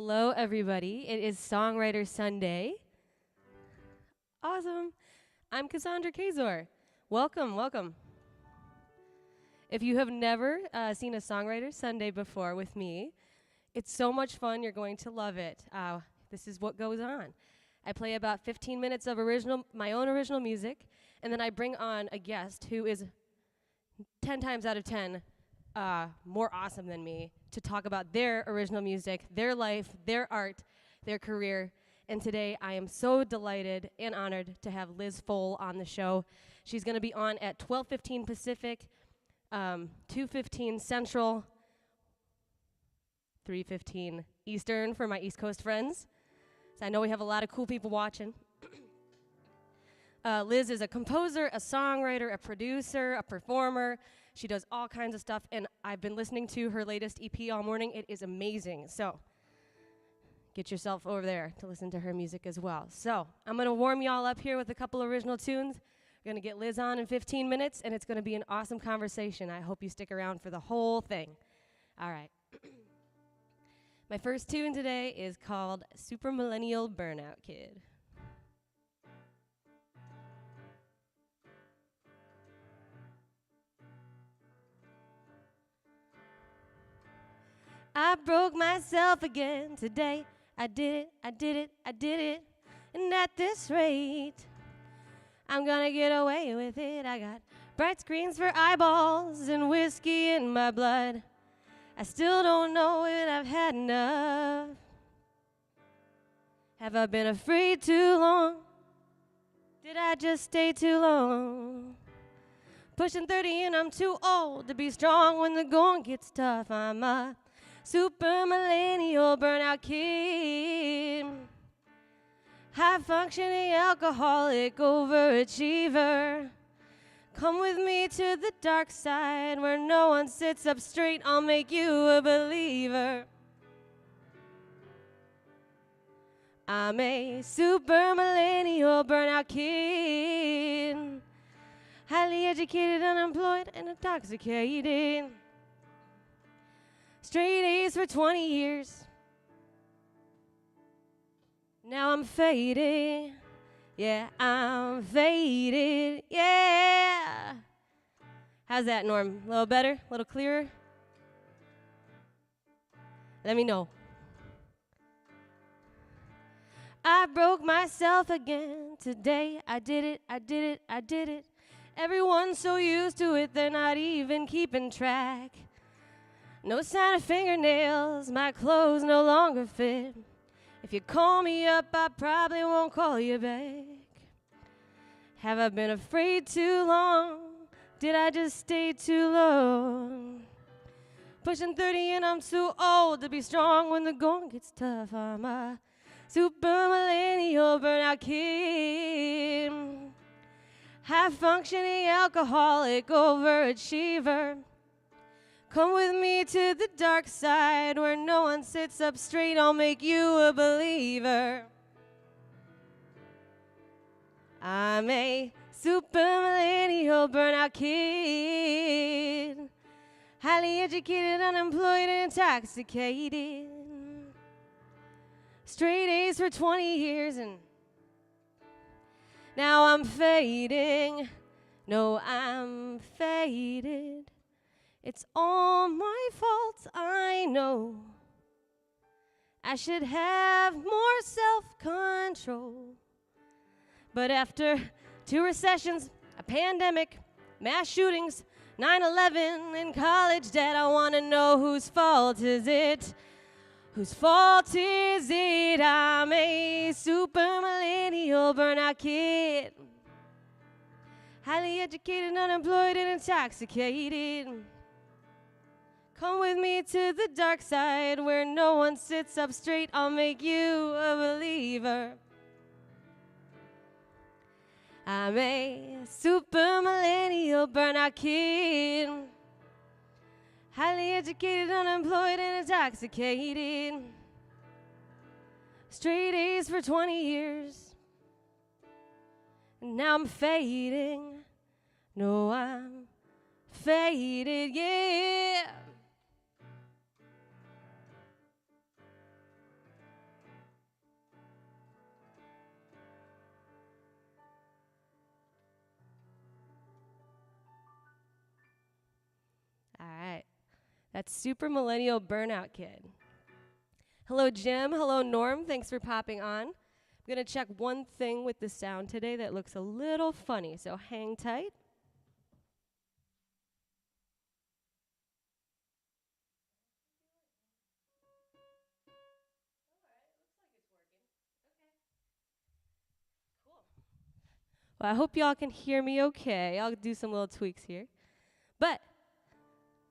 Hello, everybody. It is Songwriter Sunday. Awesome. I'm Cassandra Kaczor. Welcome, welcome. If you have never seen a Songwriter Sunday before with me, it's so much fun. You're going to love it. This is what goes on. I play about 15 minutes of my own original music, and then I bring on a guest who is 10 times out of 10 more awesome than me to talk about their original music, their life, their art, their career. And today I am so delighted and honored to have Liz Fohl on the show. She's going to be on at 12:15 Pacific, 2:15 Central, 3:15 Eastern for my East Coast friends. So I know we have a lot of cool people watching. Liz is a composer, a songwriter, a producer, a performer. She does all kinds of stuff, and I've been listening to her latest EP all morning. It is amazing. So get yourself over there to listen to her music as well. So I'm going to warm you all up here with a couple original tunes. We're going to get Liz on in 15 minutes, and it's going to be an awesome conversation. I hope you stick around for the whole thing. All right. My first tune today is called Super Millennial Burnout Kid. I broke myself again today. I did it, and at this rate, I'm gonna get away with it. I got bright screens for eyeballs and whiskey in my blood. I still don't know when I've had enough. Have I been afraid too long? Did I just stay too long? Pushing 30 and I'm too old to be strong when the going gets tough. I'm a super millennial burnout kid, high functioning alcoholic overachiever. Come with me to the dark side where no one sits up straight. I'll make you a believer. I'm a super millennial burnout kid, highly educated, unemployed, and intoxicated. Straight A's for 20 years. Now I'm faded. Yeah, I'm faded. Yeah. How's that, Norm? A little better? A little clearer? Let me know. I broke myself again today. I did it. Everyone's so used to it, they're not even keeping track. No sign of fingernails, my clothes no longer fit. If you call me up, I probably won't call you back. Have I been afraid too long? Did I just stay too long? Pushing 30 and I'm too old to be strong when the going gets tough. I'm a super millennial burnout kid, high functioning alcoholic overachiever. Come with me to the dark side where no one sits up straight. I'll make you a believer. I'm a super millennial burnout kid, highly educated, unemployed, and intoxicated. Straight A's for 20 years, and now I'm fading. No, I'm faded. It's all my fault, I know. I should have more self-control. But after 2 recessions, a pandemic, mass shootings, 9/11, and college debt, I want to know whose fault is it? Whose fault is it? I'm a super millennial burnout kid, highly educated, unemployed, and intoxicated. Come with me to the dark side where no one sits up straight. I'll make you a believer. I'm a super millennial burnout kid, highly educated, unemployed, and intoxicated. Straight A's for 20 years. And now I'm fading. No, I'm faded, yeah. That super millennial burnout kid. Hello, Jim. Hello, Norm. Thanks for popping on. I'm going to check one thing with the sound today that looks a little funny, so hang tight. Well, I hope y'all can hear me okay. I'll do some little tweaks here. But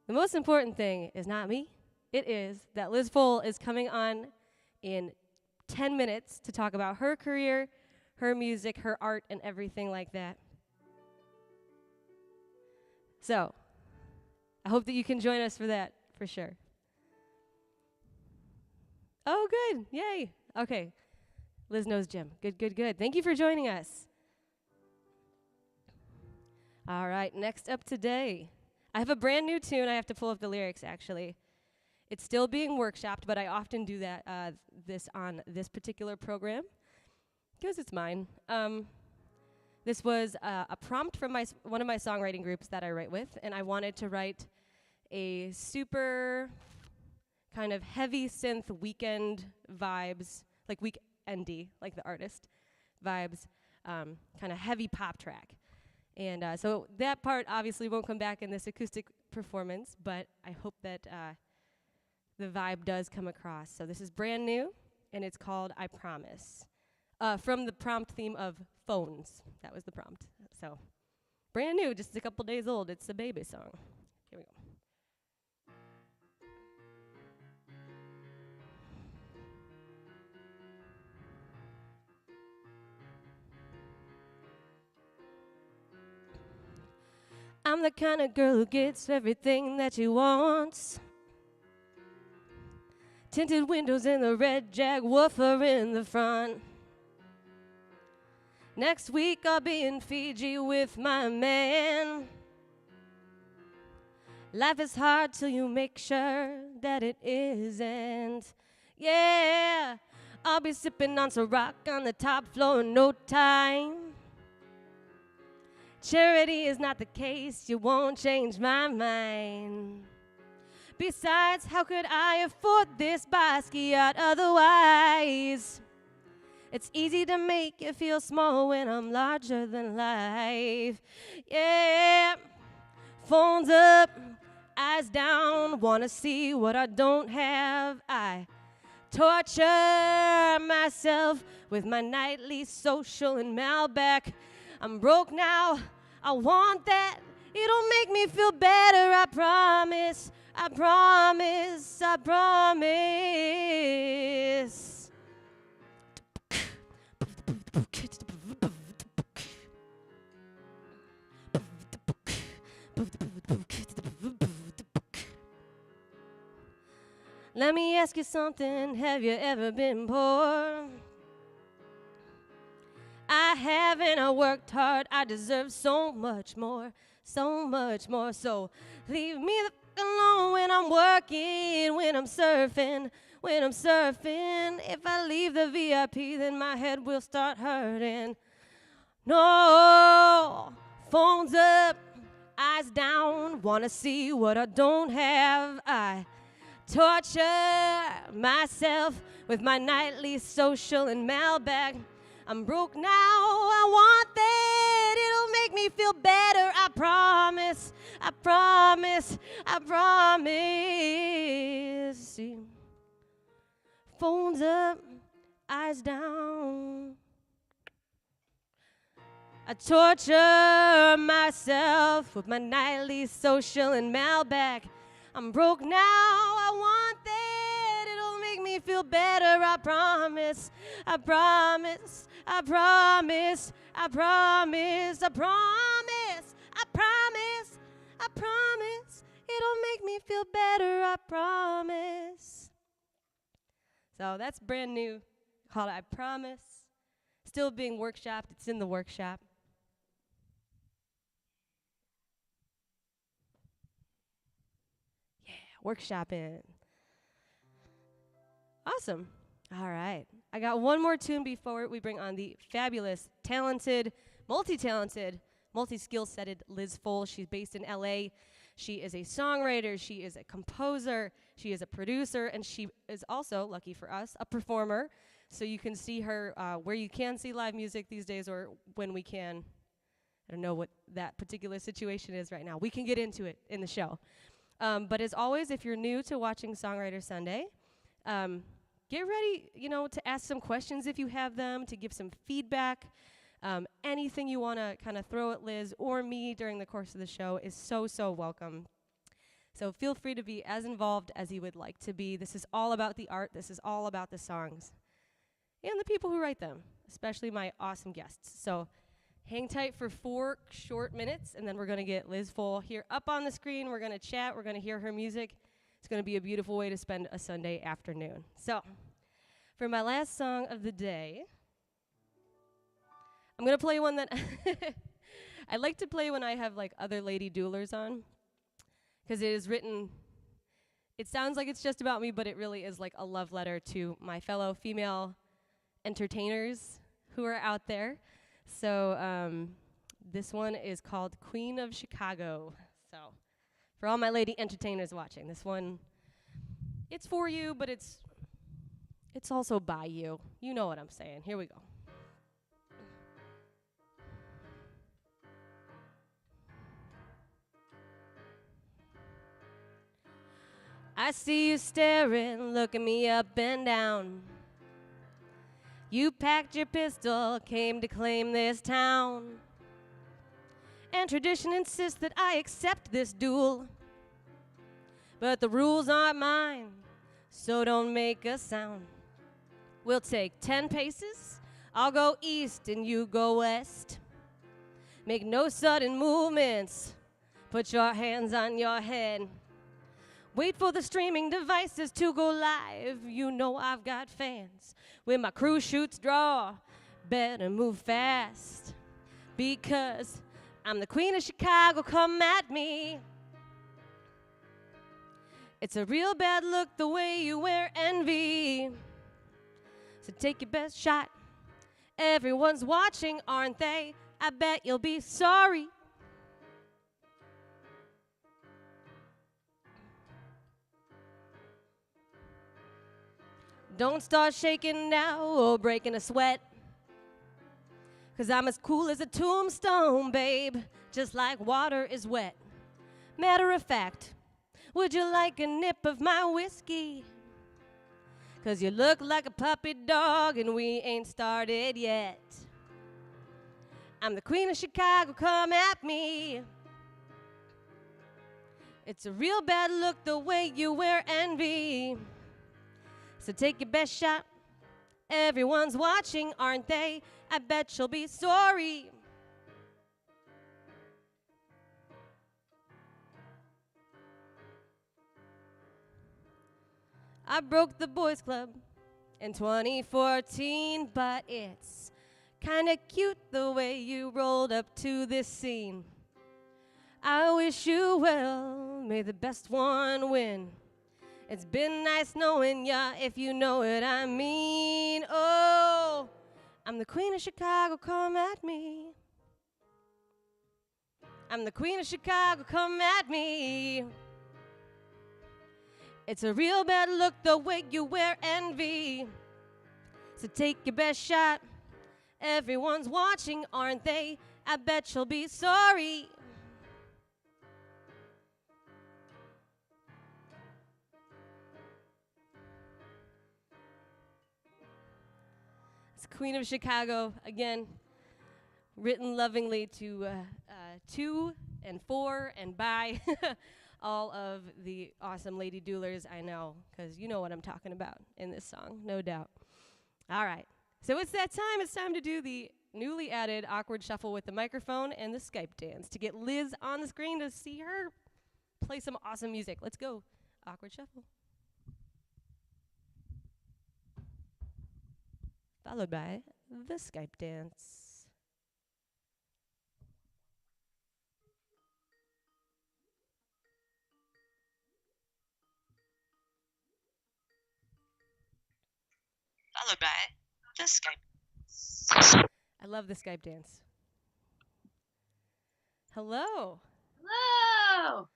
the most important thing is not me. It is that Liz Fohl is coming on in 10 minutes to talk about her career, her music, her art, and everything like that. So, I hope that you can join us for that, for sure. Oh, good. Yay. Okay. Liz knows Jim. Good, good, good. Thank you for joining us. All right, next up today, I have a brand new tune. I have to pull up the lyrics, actually. It's still being workshopped, but I often do that on this particular program because it's mine. This was a prompt from one of my songwriting groups that I write with, and I wanted to write a super kind of heavy synth weekend vibes, like weekendy, like the artist vibes, kind of heavy pop track. And so that part obviously won't come back in this acoustic performance, but I hope that the vibe does come across. So this is brand new, and it's called I Promise, from the prompt theme of phones. That was the prompt. So brand new, just a couple days old. It's a baby song. Here we go. I'm the kind of girl who gets everything that she wants. Tinted windows and the red Jag woofer in the front. Next week I'll be in Fiji with my man. Life is hard till you make sure that it isn't. Yeah, I'll be sipping on some rock on the top floor in no time. Charity is not the case, you won't change my mind. Besides, how could I afford this basque yacht otherwise? It's easy to make you feel small when I'm larger than life. Yeah, phones up, eyes down, wanna see what I don't have. I torture myself with my nightly social and Malbec. I'm broke now, I want that. It'll make me feel better, I promise. I promise, I promise. Let me ask you something, have you ever been poor? I haven't, I worked hard, I deserve so much more, so much more. So leave me the f alone when I'm working, when I'm surfing, when I'm surfing. If I leave the VIP, then my head will start hurting. No, phones up, eyes down, wanna see what I don't have. I torture myself with my nightly social and Malbec. I'm broke now, I want that. It'll make me feel better, I promise. I promise, I promise. See, phones up, eyes down. I torture myself with my nightly social and Malbec. I'm broke now, I want that. It'll make me feel better, I promise. I promise. I promise, I promise, I promise, I promise, I promise, it'll make me feel better, I promise. So that's brand new, called I Promise. Still being workshopped, it's in the workshop. Yeah, workshopping. Awesome. All right. I got one more tune before we bring on the fabulous, talented, multi-skill-setted Liz Fohl. She's based in LA. She is a songwriter, she is a composer, she is a producer, and she is also, lucky for us, a performer. So you can see her where you can see live music these days, or when we can. I don't know what that particular situation is right now. We can get into it in the show. But as always, if you're new to watching Songwriter Sunday, get ready, to ask some questions if you have them, to give some feedback. Anything you want to kind of throw at Liz or me during the course of the show is so welcome. So feel free to be as involved as you would like to be. This is all about the art. This is all about the songs and the people who write them, especially my awesome guests. So hang tight for 4 short minutes, and then we're going to get Liz Fohl here up on the screen. We're going to chat. We're going to hear her music. It's going to be a beautiful way to spend a Sunday afternoon. So for my last song of the day, I'm going to play one that I like to play when I have like other lady duelers on, because it is written, it sounds like it's just about me, but it really is like a love letter to my fellow female entertainers who are out there. So this one is called Queen of Chicago. So for all my lady entertainers watching, this one, it's for you, but it's also by you. You know what I'm saying. Here we go. I see you staring, looking me up and down. You packed your pistol, came to claim this town. And tradition insists that I accept this duel. But the rules aren't mine, so don't make a sound. We'll take 10 paces, I'll go east and you go west. Make no sudden movements, put your hands on your head. Wait for the streaming devices to go live. You know I've got fans. When my crew shoots draw, better move fast. Because I'm the Queen of Chicago, come at me. It's a real bad look the way you wear envy. So take your best shot. Everyone's watching, aren't they? I bet you'll be sorry. Don't start shaking now or breaking a sweat. 'Cause I'm as cool as a tombstone, babe, just like water is wet. Matter of fact, would you like a nip of my whiskey? 'Cause you look like a puppy dog and we ain't started yet. I'm the Queen of Chicago, come at me. It's a real bad look the way you wear envy. So take your best shot. Everyone's watching, aren't they? I bet you'll be sorry. I broke the boys club in 2014, but it's kinda cute the way you rolled up to this scene. I wish you well, may the best one win. It's been nice knowing ya, if you know what I mean. Oh, I'm the Queen of Chicago, come at me. I'm the Queen of Chicago, come at me. It's a real bad look the way you wear envy. So take your best shot. Everyone's watching, aren't they? I bet you'll be sorry. Queen of Chicago, again, written lovingly to and for and by all of the awesome lady duelers I know, because you know what I'm talking about in this song, no doubt. All right, so it's that time. It's time to do the newly added awkward shuffle with the microphone and the Skype dance to get Liz on the screen to see her play some awesome music. Let's go. Awkward shuffle. Followed by the Skype dance. Followed by the Skype. I love the Skype dance. Hello. Hello.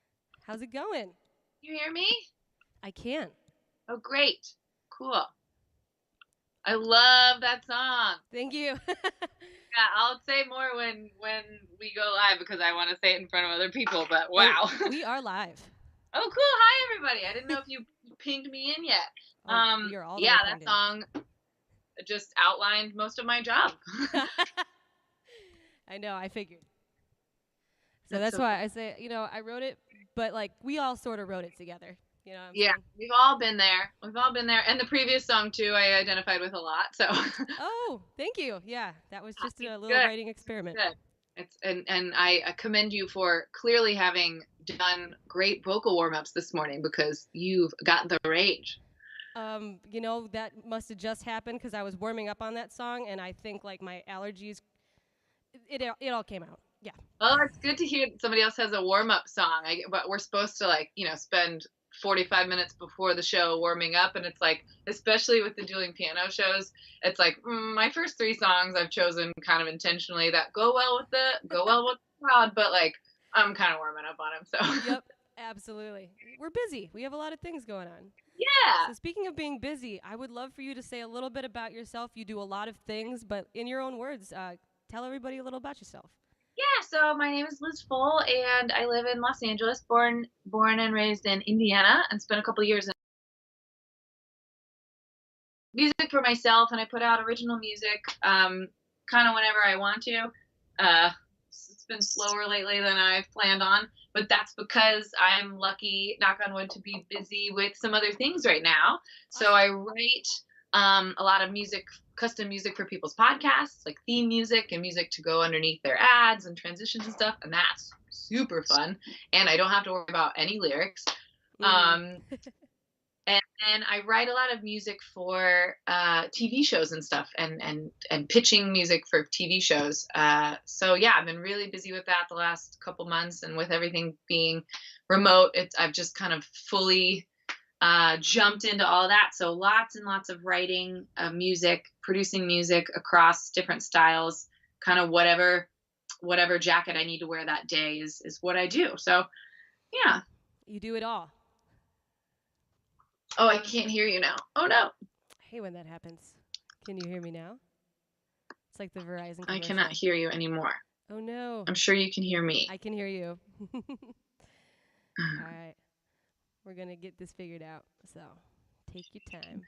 How's it going? You hear me? I can. Oh, great. Cool. I love that song. Thank you. Yeah, I'll say more when we go live because I want to say it in front of other people, but wow. We are live. Oh, cool. Hi, everybody. I didn't know if you pinged me in yet. We are all the Yeah, way that pinged song just outlined most of my job. I know, I figured. So That's that's so why cool. I say, I wrote it, but like we all sort of wrote it together. You know what I'm Yeah, saying? we've all been there. We've all been there. And the previous song, too, I identified with a lot. So Oh, thank you. Yeah, that was just it's a little good. writing experiment. Good. And I commend you for clearly having done great vocal warm-ups this morning because you've got the range. That must have just happened because I was warming up on that song, and I think like my allergies, it all came out. Yeah. Well, it's good to hear that somebody else has a warm-up song. But we're supposed to spend 45 minutes before the show warming up, and it's like, especially with the dueling piano shows, it's like my first three songs I've chosen kind of intentionally that go well with the crowd, but like I'm kind of warming up on them. So Yep. Absolutely. We're busy. We have a lot of things going on. yeah. So speaking of being busy, I would love for you to say a little bit about yourself. You do a lot of things, but in your own words, tell everybody a little about yourself. Yeah, so my name is Liz Fohl, and I live in Los Angeles, born and raised in Indiana, and spent a couple years in music for myself. And I put out original music kind of whenever I want to. It's been slower lately than I've planned on, but that's because I'm lucky, knock on wood, to be busy with some other things right now. So I write a lot of music, custom music for people's podcasts, like theme music and music to go underneath their ads and transitions and stuff. And that's super fun. And I don't have to worry about any lyrics. Um, and I write a lot of music for TV shows and stuff, and pitching music for TV shows. So yeah, I've been really busy with that the last couple months, and with everything being remote, I've just kind of fully jumped into all that. So lots and lots of writing music, producing music across different styles, kind of whatever jacket I need to wear that day is what I do. So yeah. You do it all. Oh, I can't hear you now. Oh no. I hate when that happens. Can you hear me now? It's like the Verizon I commercial. cannot hear you anymore. Oh no. I'm sure you can hear me. I can hear you. All right. We're going to get this figured out. So take your time.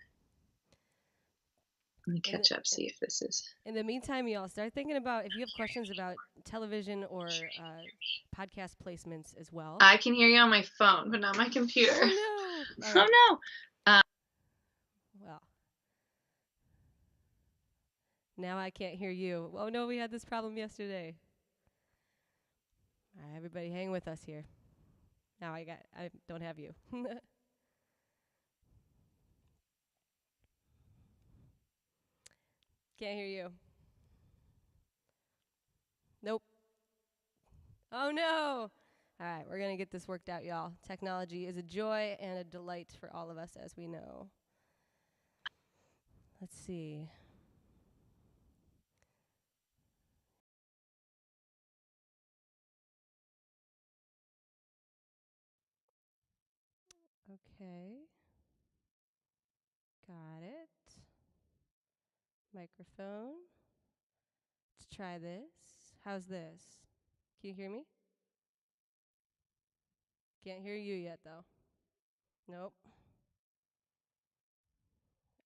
Let me catch up, see if this is. In the meantime, y'all start thinking about if you have questions about television or podcast placements as well. I can hear you on my phone, but not my computer. Oh no! Right. Oh no! Well, now I can't hear you. Oh no, we had this problem yesterday. All right, everybody, hang with us here. Now I don't have you. Can't hear you. Nope. Oh no! All right, we're gonna get this worked out, y'all. Technology is a joy and a delight for all of us, as we know. Let's see. Okay. Got it. Microphone. Let's try this. How's this? Can you hear me? Can't hear you yet, though. Nope.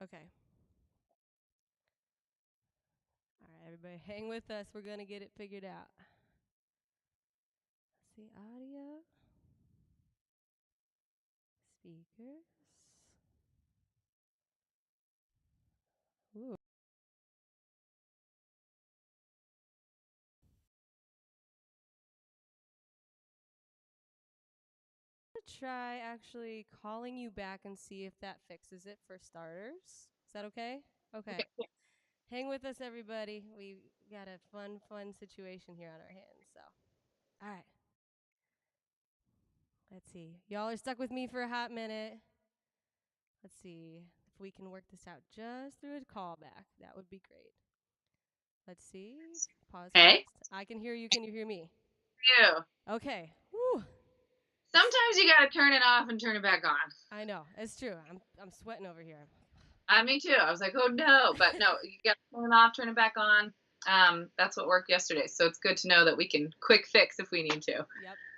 Okay. All right, everybody, hang with us. We're going to get it figured out. Let's see, audio. Speakers. Ooh. Try actually calling you back and see if that fixes it for starters. Is that okay? Okay. Hang with us, everybody. We got a fun situation here on our hands. So, all right. Let's see. Y'all are stuck with me for a hot minute. Let's see if we can work this out just through a callback. That would be great. Let's see. Pause. Hey. I can hear you. Can you hear me? You. Okay. Woo. Sometimes you gotta turn it off and turn it back on. I know, it's true. I'm sweating over here. Me too. I was like, oh no, but no, you gotta turn it off, turn it back on. That's what worked yesterday. So it's good to know that we can quick fix if we need to.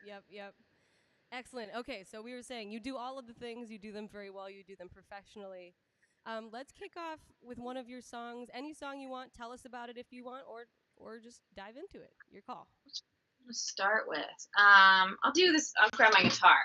Yep. Excellent. Okay, so we were saying you do all of the things, you do them very well, you do them professionally. Let's kick off with one of your songs. Any song you want, tell us about it if you want, or just dive into it. Your call. To start with, I'll do this. I'll grab my guitar.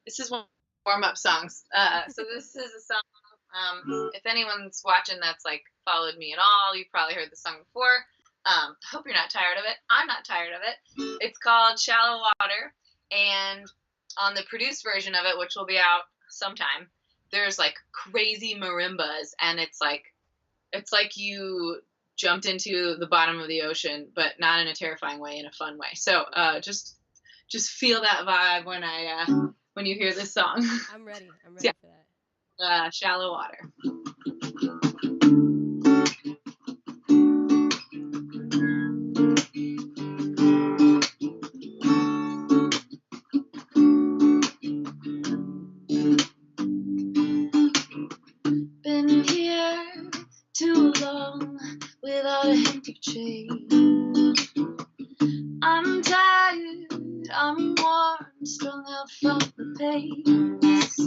This is one of the warm up songs. So this is a song. If anyone's watching that's like followed me at all, you've probably heard the song before. I hope you're not tired of it. I'm not tired of it. It's called Shallow Water, and on the produced version of it, which will be out sometime, there's like crazy marimbas, and it's like you jumped into the bottom of the ocean, but not in a terrifying way, in a fun way. So just feel that vibe when you hear this song. I'm ready. Yeah. For that. Shallow Water. Been here too long without a hint of change. I'm tired, I'm worn, strung out from the pace.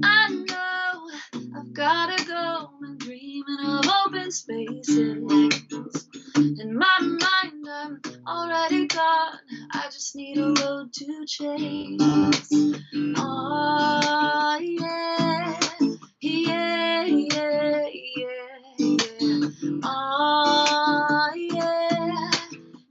I know I've gotta go and dreaming of open spaces. In my mind, I'm already gone. I just need a road to chase. Oh yeah, yeah, yeah, yeah, yeah. Oh yeah,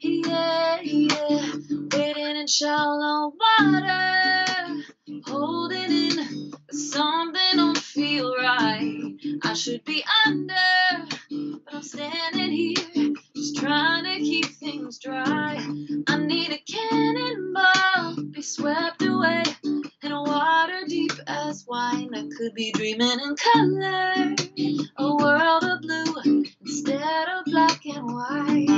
yeah, yeah. Waiting in shallow water, holding in, but something don't feel right. I should be under, but I'm standing here, just trying to keep things dry. I need a cannonball, be swept away in a water deep as wine. I could be dreaming in color, a world of blue instead of black and white.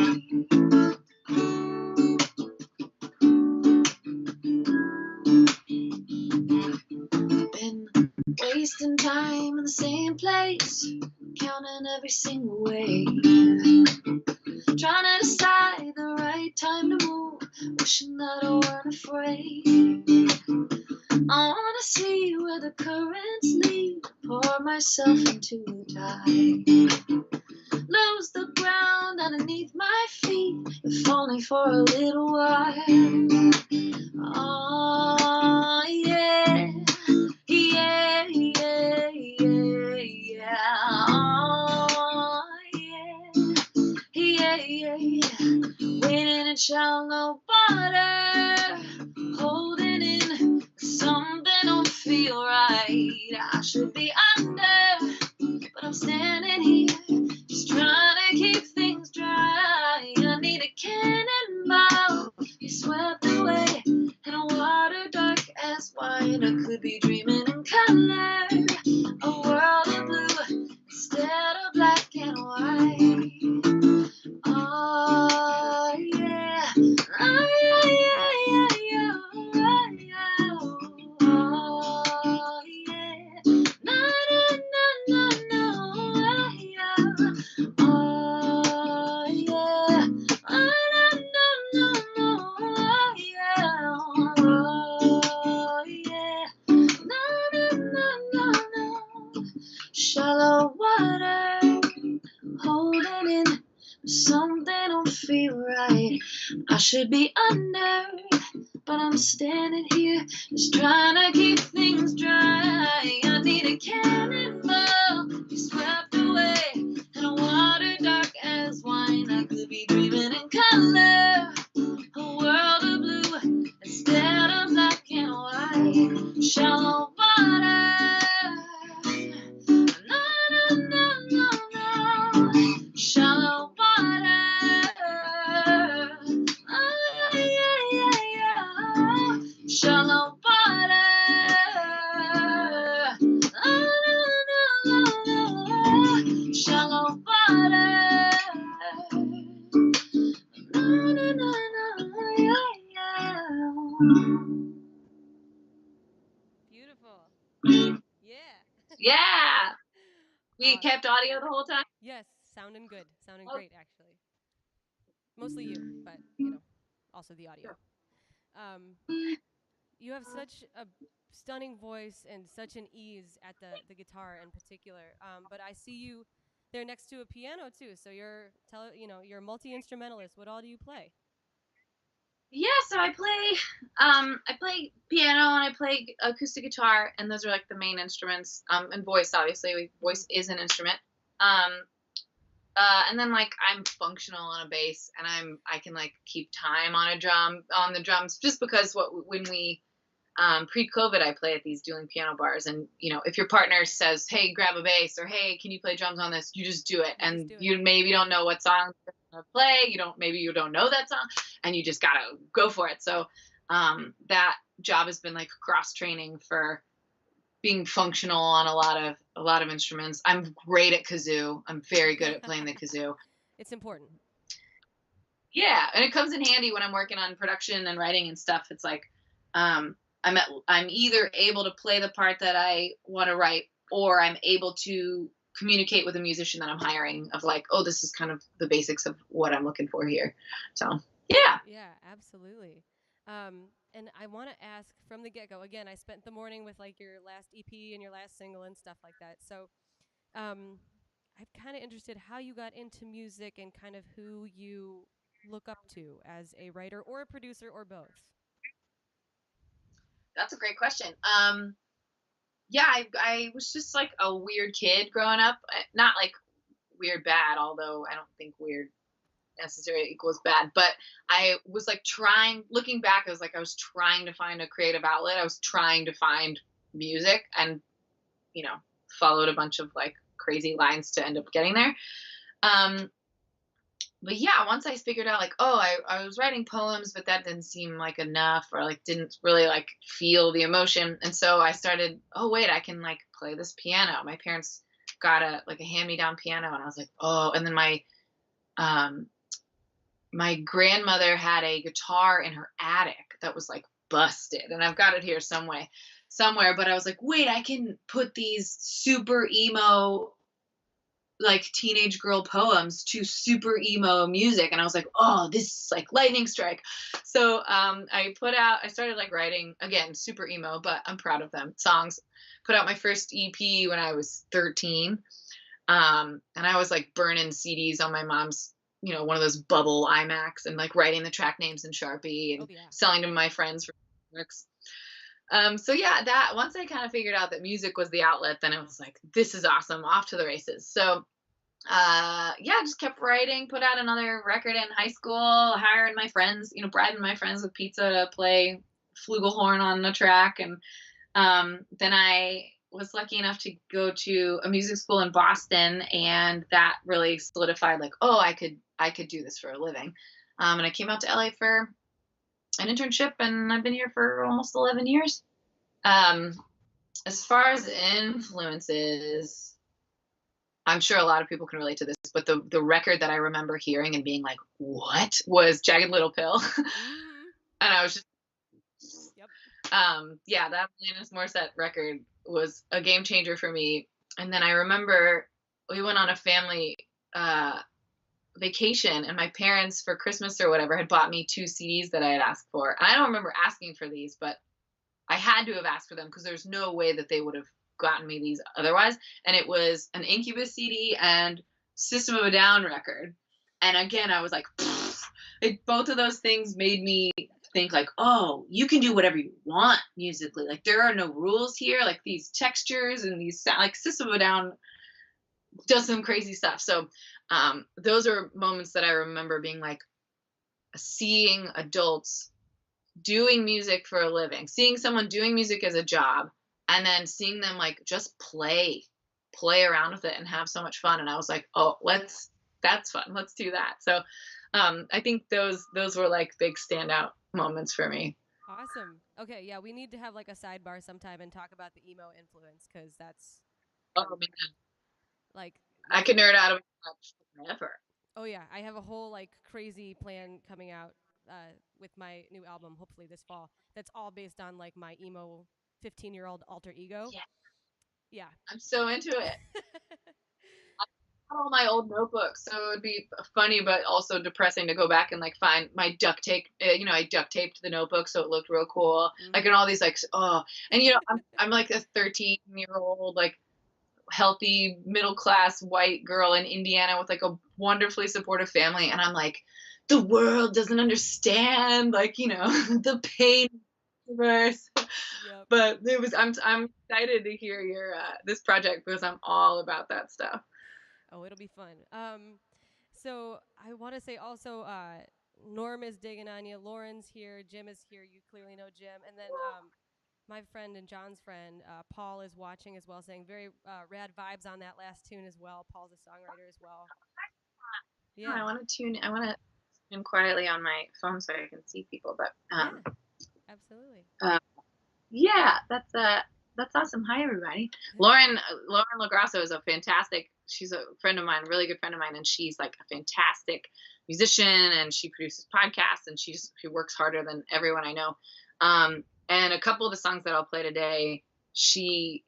Been wasting time in the same place, counting every single wave, trying to decide the right time to move, wishing that I weren't afraid. I wanna see where the currents lead, pour myself into the tide, lose the ground underneath my feet, if only for a little while. Oh yeah, yeah, yeah, yeah, yeah. Oh yeah, yeah, yeah, yeah. Waiting in shallow water, holding in, something don't feel right. I should be under, but I'm standing here, just trying to keep things dry. I need a cannonball, be swept away in a water dark as wine. I could be dreaming in color, a world of blue instead of black and white. Oh yeah, oh yeah, yeah, yeah, yeah, oh, yeah. Oh yeah, no, no, no, no, no, oh yeah, oh yeah, oh no, no, no, no, oh yeah, oh yeah, no, no, no, no, no. Shallow water, holding in, something don't feel right. I should be under, but I'm standing here, just trying to keep things dry. I need a cannonball, be swept away in a water dark as wine. I could be dreaming in color, a world of blue instead of black and white. Shallow water, no, no, no, no, no. Shallow water, oh yeah, yeah, yeah. Shallow water, oh no, no, no, no. Shallow water, no, no, no, no, yeah, yeah. Yeah. Yeah. We kept Awesome. audio the whole time. Yes, sounding good. Sounding Oh, great, actually. Mostly you, but, also the audio. Um, you have such a stunning voice and such an ease at the guitar in particular. But I see you there next to a piano too. So you're a multi instrumentalist. What all do you play? yeah, so I play piano and I play acoustic guitar, and those are like the main instruments. And voice, obviously, Hmm. voice is an instrument. Um, and then like I'm functional on a bass, and I can like keep time on the drums, just because when we pre-COVID, I play at these dueling piano bars, and if your partner says, "Hey, grab a bass," or "Hey, can you play drums on this?" You just do it, You just and do it. you maybe don't know what song you're gonna play. Maybe you don't know that song, and you just gotta go for it. So that job has been like cross training for being functional on a lot of instruments. I'm great at kazoo. I'm very good at playing the kazoo. It's important. Yeah, and it comes in handy when I'm working on production and writing and stuff. It's like I'm either able to play the part that I want to write, or I'm able to communicate with a musician that I'm hiring of like, oh, this is kind of the basics of what I'm looking for here. So yeah. Yeah, absolutely. And I want to ask from the get go again. I spent the morning with like your last EP and your last single and stuff like that. So um, I'm kind of interested how you got into music and kind of who you look up to as a writer or a producer or both. That's a great question. Yeah, I was just like a weird kid growing up. Not like weird bad, although I don't think weird necessarily equals bad. But I was like looking back, I was trying to find a creative outlet. I was trying to find music, and you know, followed a bunch of like crazy lines to end up getting there. Um, but yeah, once I figured out like, oh, I was writing poems, but that didn't seem like enough, or like didn't really like feel the emotion. And so I started, oh wait, I can like play this piano. My parents got a hand-me-down piano, and I was like, oh, and then um my grandmother had a guitar in her attic that was like busted, and I've got it here somewhere, but I was like, wait, I can put these super emo like teenage girl poems to super emo music, and I was like, oh, this is like lightning strike. So I started like writing, again, super emo, but I'm proud of them, songs. Put out my first EP when I was 13. And I was like burning CDs on my mom's, one of those bubble iMacs, and like writing the track names in Sharpie Oh and yeah. selling to my friends for books. So yeah, that once I kind of figured out that music was the outlet, then it was like, this is awesome, off to the races. So yeah, just kept writing, put out another record in high school, hiring my friends, bribing my friends with pizza to play flugelhorn on the track. And then I was lucky enough to go to a music school in Boston, and that really solidified like, oh, I could do this for a living. And I came out to LA for an internship, and I've been here for almost 11 years. Um, as far as influences, I'm sure a lot of people can relate to this, but the record that I remember hearing and being like, "What?" was Jagged Little Pill, Hmm. and I was just, Yep. yeah, that Alanis Morissette record was a game changer for me. And then I remember we went on a family uh, vacation, and my parents for Christmas or whatever had bought me two CDs that I had asked for. And I don't remember asking for these, but I had to have asked for them because there's no way that they would have gotten me these otherwise. And it was an Incubus CD and System of a Down record. And again, I was like, both of those things made me think like, oh, you can do whatever you want musically. Like there are no rules here. Like these textures and these like System of a Down does some crazy stuff. So those are moments that I remember being like, seeing adults doing music for a living, seeing someone doing music as a job, and then seeing them like just play around with it and have so much fun. And I was like, oh, that's fun. Let's do that. So I think those were like big standout moments for me. Awesome. Okay, yeah, we need to have like a sidebar sometime and talk about the emo influence because Oh man, like I that's could nerd out about that forever. oh yeah, I have a whole like crazy plan coming out with my new album hopefully this fall. That's all based on like my emo 15-year-old alter ego. Yeah, Yeah. I'm so into it. All my old notebooks, so it would be funny but also depressing to go back and like find my duct tape. I duct taped the notebook so it looked real cool. Like, and all these like, and I'm like a 13-year-old like healthy middle class white girl in Indiana with like a wonderfully supportive family, and I'm like, the world doesn't understand like the pain of the universe. Yep. But I'm excited to hear your this project because I'm all about that stuff. Oh, it'll be fun. So I want to say also, Norm is digging on you. Lauren's here. Jim is here. You clearly know Jim. And then my friend and John's friend, Paul, is watching as well, saying very rad vibes on that last tune as well. Paul's a songwriter as well. Yeah. I want to tune in quietly on my phone so I can see people. But Yeah. Absolutely. Yeah, that's awesome. Hi, everybody. Lauren LaGrasso is she's a friend of mine, really good friend of mine, and she's like a fantastic musician, and she produces podcasts, and she works harder than everyone I know. And a couple of the songs that I'll play today, she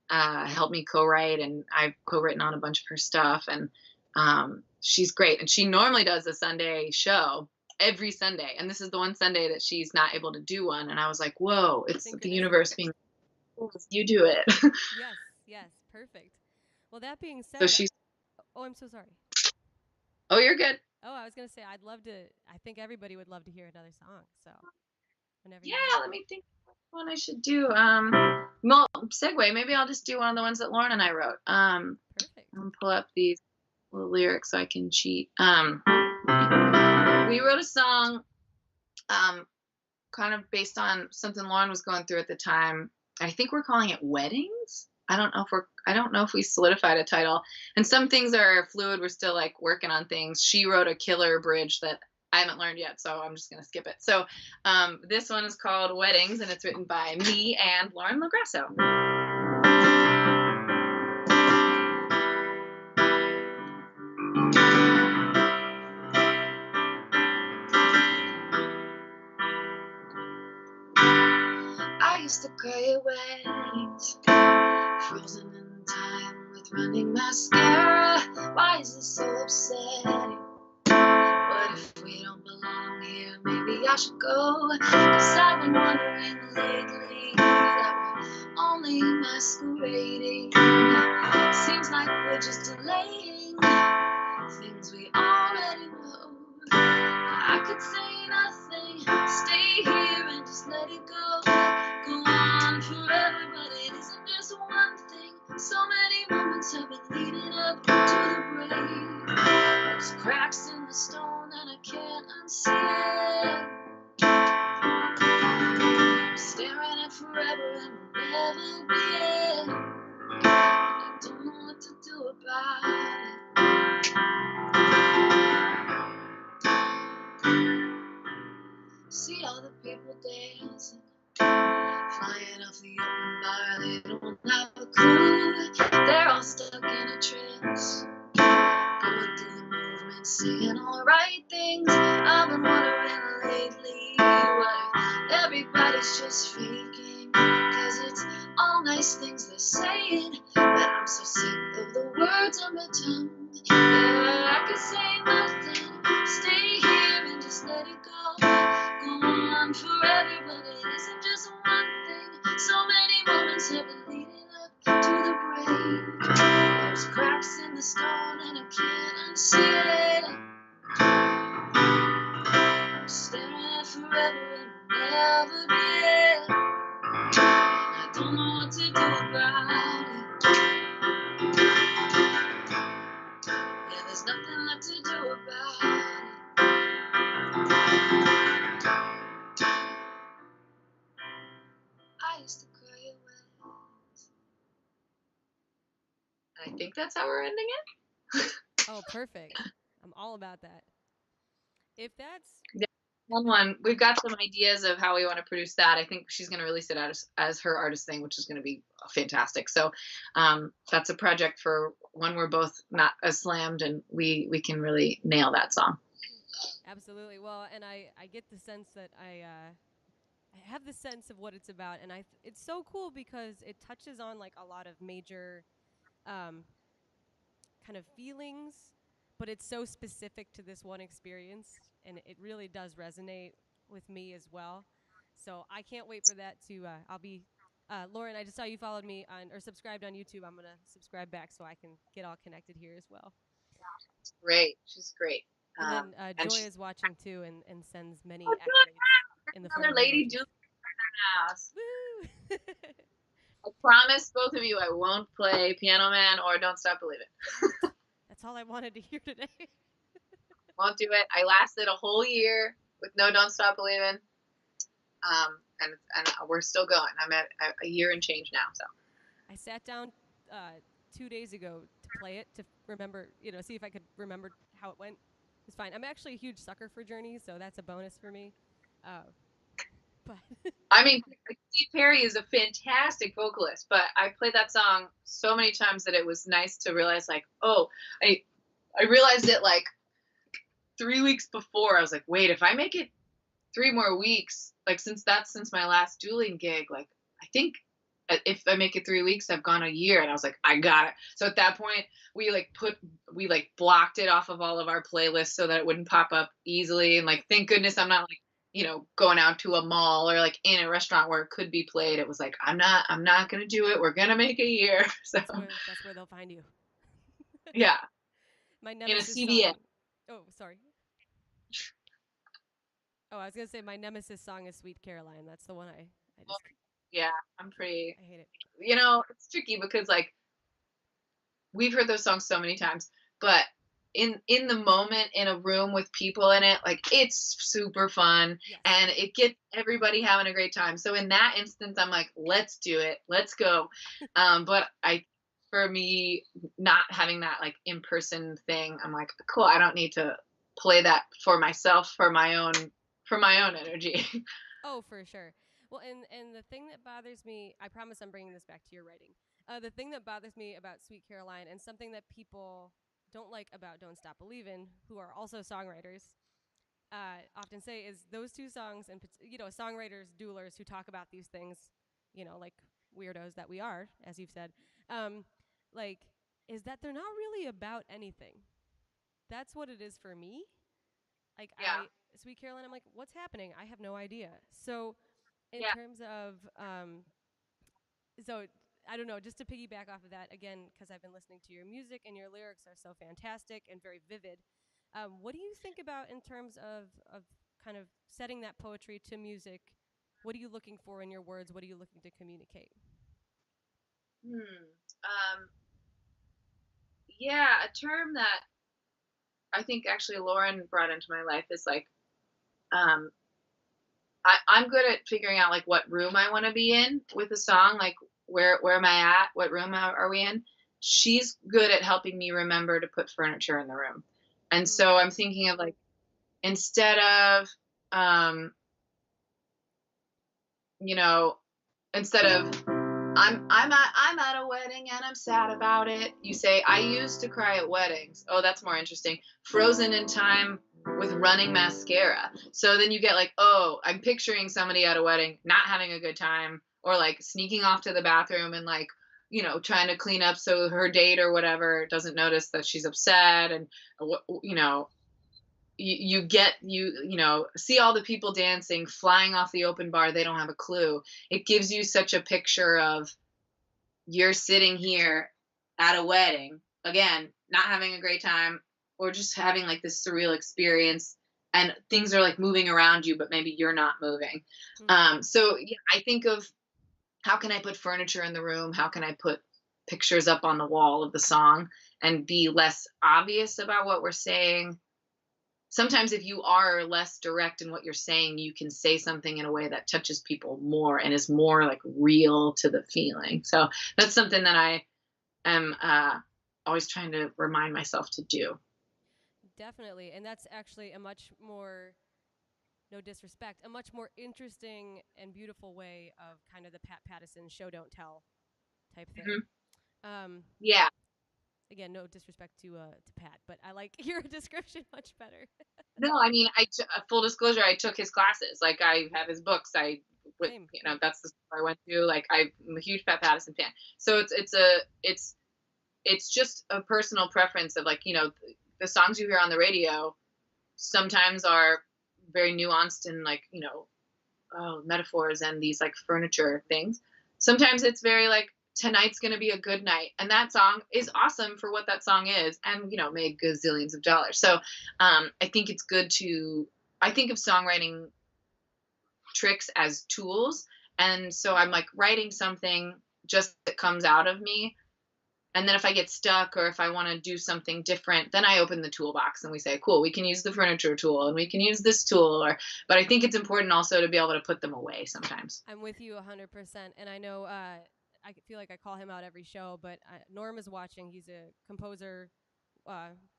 helped me co-write, and I've co-written on a bunch of her stuff, and she's great. And she normally does a Sunday show every Sunday, and this is the one Sunday that she's not able to do one, and I was like, whoa, it's the universe being, you do it. Yes, perfect. Well, that being said, So she's, I'm so sorry. oh, you're good. Oh, I was gonna say I think everybody would love to hear another song, so whenever let me think what one I should do. Well, segue, maybe I'll just do one of the ones that Lauren and I wrote. Perfect. I'll pull up these little lyrics so I can cheat. We wrote a song kind of based on something Lauren was going through at the time. I think we're calling it Weddings. I don't know if we solidified a title. And some things are fluid. We're still like working on things. She wrote a killer bridge that I haven't learned yet, so I'm just going to skip it. So this one is called Weddings, and it's written by me and Lauren LaGrasso. I used to cry at weddings, frozen in time with running mascara. Why is this so upsetting? What if we don't belong here? Maybe I should go. 'Cause I've been wondering lately that we're only masquerading. Seems like we're just delaying things we already know. I could say nothing, stay here and just let it go. Go on forever, but it isn't just one thing. So many moments have been leading up to the break. There's cracks in the stone and I can't unsee it. I'm staring at forever and will never be it. And I don't know what to do about it. See all the people dancing, flying off the open bar, they don't have a clue. They're all stuck in a trance, going through the movement, saying all the right things. I've been wondering lately, what if everybody's just faking? 'Cause it's all nice things they're saying, but I'm so sick of the words on my tongue. Yeah, I could say nothing, stay here and just let it go. Go on forever, but it isn't just one thing. So many moments have been leading up to the break. There's cracks in the stone and I can't unsee it. I'm staring at forever and will never be it. And I don't know what to do about it. Yeah, there's nothing left to do about it. I used to cry at weddings. I think that's how we're ending it. Oh, perfect. I'm all about that. If that's one, we've got some ideas of how we want to produce that. I think she's going to release it as her artist thing, which is going to be fantastic. So that's a project for when we're both not as slammed and we can really nail that song. Absolutely. Well, and I get the sense that have the sense of what it's about, and it's so cool because it touches on like a lot of major um, kind of feelings, but it's so specific to this one experience, and it really does resonate with me as well. So I can't wait for that to. I'll be. Lauren, I just saw you followed me on or subscribed on YouTube. I'm gonna subscribe back so I can get all connected here as well. Great. She's great. And then And Joy she's is watching too, and sends many oh, accolades in the form another of lady emojis. doing her house. Woo! I promise both of you I won't play Piano Man or Don't Stop Believing. That's all I wanted to hear today. Won't do it. I lasted a whole year with no Don't Stop Believing. And we're still going. I'm at a year and change now. So I sat down 2 days ago to play it to remember, see if I could remember how it went. It's fine. I'm actually a huge sucker for Journeys, so that's a bonus for me. But I mean, Steve Perry is a fantastic vocalist, but I played that song so many times that it was nice to realize, like, oh, I realized it like 3 weeks before. I was like, wait, if I make it 3 more weeks, like since my last dueling gig, like I think if I make it 3 weeks, I've gone a year. And I was like, I got it. So at that point, we blocked it off of all of our playlists so that it wouldn't pop up easily. And like, thank goodness I'm not like, going out to a mall or like in a restaurant where it could be played. It was like, I'm not going to do it. We're going to make a year. So that's where they'll find you. Yeah. My nemesis in a CVS. Song. Oh, sorry. Oh, I was going to say my nemesis song is Sweet Caroline. That's the one I just... Yeah, I'm pretty... I hate it. It's tricky because like we've heard those songs so many times, but in the moment in a room with people in it, like it's super fun. Yes. And it gets everybody having a great time. So in that instance, I'm like, let's do it. Let's go. But for me, not having that like in-person thing, I'm like, cool, I don't need to play that for myself, for my own energy. Oh, for sure. Well, and the thing that bothers me, I promise I'm bringing this back to your writing. The thing that bothers me about Sweet Caroline, and something that people don't like about Don't Stop Believin', who are also songwriters, often say is those two songs, and songwriters, duelers who talk about these things, like weirdos that we are, as you've said, is that they're not really about anything. That's what it is for me. Like, yeah. Sweet Caroline, I'm like, what's happening? I have no idea. So in terms of, so I don't know, just to piggyback off of that, again, because I've been listening to your music and your lyrics are so fantastic and very vivid. What do you think about in terms of kind of setting that poetry to music? What are you looking for in your words? What are you looking to communicate? Yeah, a term that I think actually Lauren brought into my life is like, I'm good at figuring out like what room I want to be in with a song, like where am I at? What room are we in? She's good at helping me remember to put furniture in the room. And so I'm thinking of like, instead of, I'm at a wedding and I'm sad about it, you say, I used to cry at weddings. Oh, that's more interesting. Frozen in time with running mascara. So then you get like, oh, I'm picturing somebody at a wedding not having a good time, or like sneaking off to the bathroom and like, trying to clean up so her date or whatever doesn't notice that she's upset. And you see all the people dancing, flying off the open bar. They don't have a clue. It gives you such a picture of you're sitting here at a wedding, again, not having a great time, or just having like this surreal experience, and things are like moving around you, but maybe you're not moving. Mm-hmm. So yeah, I think of how can I put furniture in the room? How can I put pictures up on the wall of the song and be less obvious about what we're saying? Sometimes if you are less direct in what you're saying, you can say something in a way that touches people more and is more like real to the feeling. So that's something that I am always trying to remind myself to do. Definitely. And that's actually a much more, no disrespect, a much more interesting and beautiful way of kind of the Pat Pattison show don't tell type thing. Mm-hmm. Yeah. Again, no disrespect to Pat, but I like your description much better. No, I mean, full disclosure, I took his classes. Like, I have his books. I Same. you know, that's the store I went to. Like, I'm a huge Pat Patterson fan. So it's just a personal preference of, like, you know, the songs you hear on the radio sometimes are very nuanced and, like, you know, metaphors and these like furniture things. Sometimes it's very like, tonight's gonna be a good night, and that song is awesome for what that song is, and, you know, made gazillions of dollars. So I think it's good to, I think of songwriting tricks as tools, and so I'm like writing something just that comes out of me, and then if I get stuck or if I want to do something different, then I open the toolbox and we say, cool, we can use the furniture tool and we can use this tool. But I think it's important also to be able to put them away sometimes. I'm with you 100%. And I know I feel like I call him out every show, but Norm is watching. He's a composer,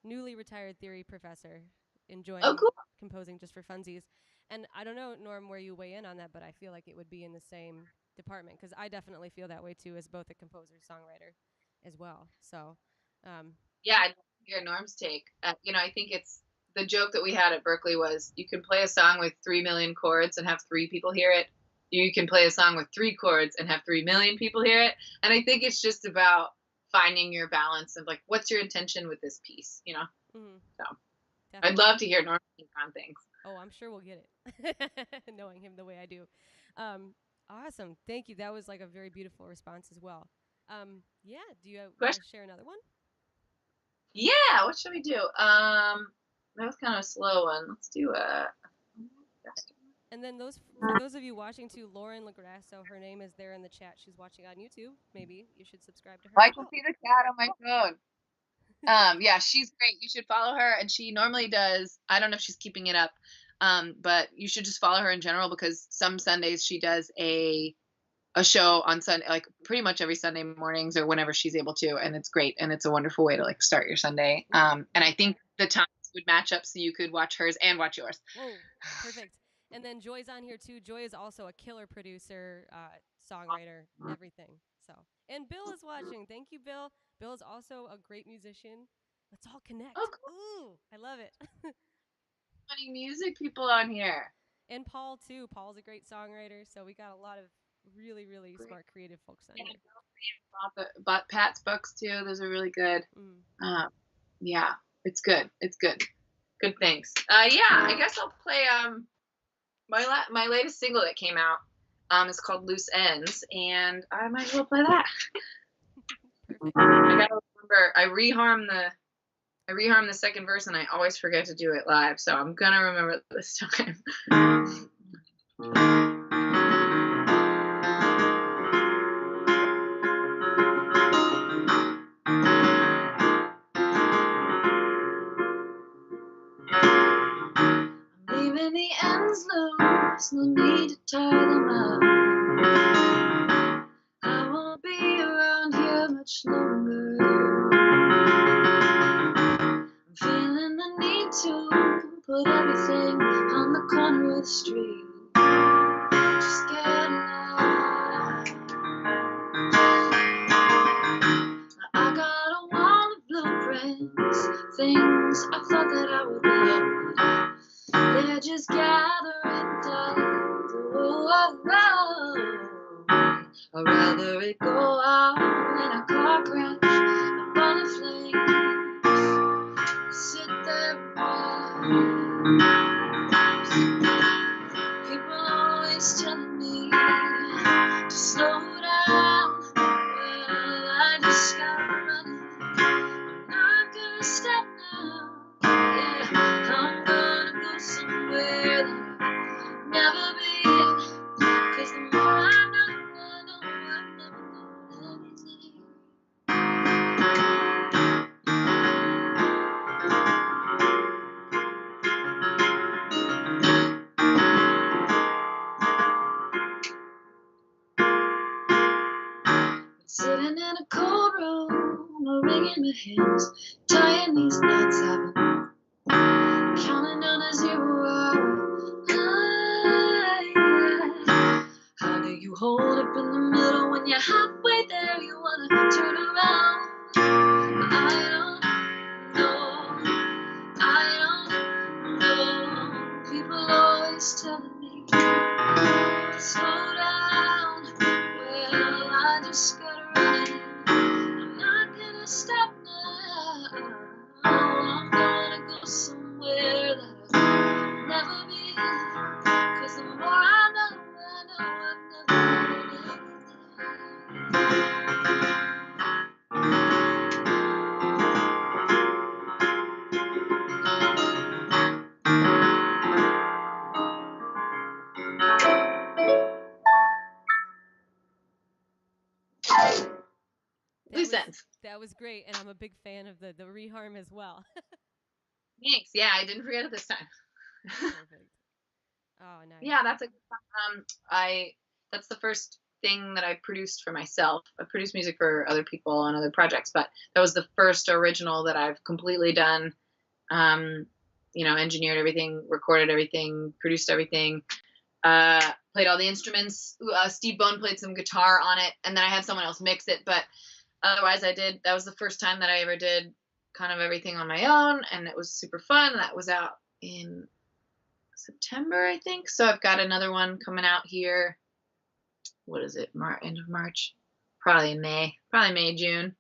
newly retired theory professor, enjoying Cool. composing just for funsies. And I don't know, Norm, where you weigh in on that, but I feel like it would be in the same department, because I definitely feel that way too, as both a composer, songwriter as well. So yeah, I'd love to hear Norm's take. You know, I think it's the joke that we had at Berkeley was, you can play a song with 3 million chords and have 3 people hear it. You can play a song with 3 chords and have 3 million people hear it. And I think it's just about finding your balance of, like, what's your intention with this piece, you know? mm-hmm. So Definitely. I'd love to hear Norm think on things. Oh, I'm sure we'll get it, knowing him the way I do. Awesome. Thank you. That was like a very beautiful response as well. Yeah. Do you want to share another one? Yeah. What should we do? That was kind of a slow one. Let's do And then for those of you watching too, Lauren LaGrasso, her name is there in the chat. She's watching on YouTube. Maybe you should subscribe to her. I can see the cat on my phone. Yeah, she's great. You should follow her. And she normally does, I don't know if she's keeping it up, but you should just follow her in general, because some Sundays she does a show on Sunday, like pretty much every Sunday mornings or whenever she's able to. And it's great. And it's a wonderful way to like start your Sunday. And I think the times would match up so you could watch hers and watch yours. Whoa, perfect. And then Joy's on here too. Joy is also a killer producer, songwriter, everything. So, and Bill is watching. Thank you, Bill. Bill is also a great musician. Let's all connect. Oh, cool. Ooh, I love it. Funny music people on here. And Paul too. Paul's a great songwriter. So we got a lot of really, really smart, creative folks on here. Bought Pat's books too. Those are really good. Yeah, it's good. It's good. Good things. Yeah, I guess I'll play my latest single that came out is called Loose Ends, and I might as well play that. I gotta remember, I reharm the second verse, and I always forget to do it live, so I'm gonna remember it this time. Leaving the ends loose, no need to tie them up. I won't be around here much longer. I'm feeling the need to put everything on the corner of the street. Just getting out. I got a wall of blueprints, things I thought that I would love. They're just gathering dust. I'd rather it go out in a car crash, up on the flames. Sit there and watch. People always telling me to slow down. Well, I just gotta run. I'm not gonna stop now. Yeah, I'm gonna go somewhere that I've never been. 'Cause the more I know I've never known anything. Sitting in a cold room, a ring in my hands, tying these knots up, counting down to 0 hour. How do you hold up in the middle when you're halfway there? You wanna turn around. I don't know. People always telling me to slow just gotta run it. I'm not gonna stop now. I'm gonna go somewhere that I'll never be. 'Cause the more I know I'm never gonna leave. Loose ends. That was great, and I'm a big fan of the reharm as well. Thanks. Yeah, I didn't forget it this time. Perfect. Oh, nice. Yeah, that's that's the first thing that I produced for myself. I produced music for other people and other projects, but that was the first original that I've completely done. Engineered everything, recorded everything, produced everything, played all the instruments. Steve Bone played some guitar on it, and then I had someone else mix it, but otherwise that was the first time that I ever did kind of everything on my own, and it was super fun. That was out in September, I think. So I've got another one coming out here. What is it? End of March? Probably May, June.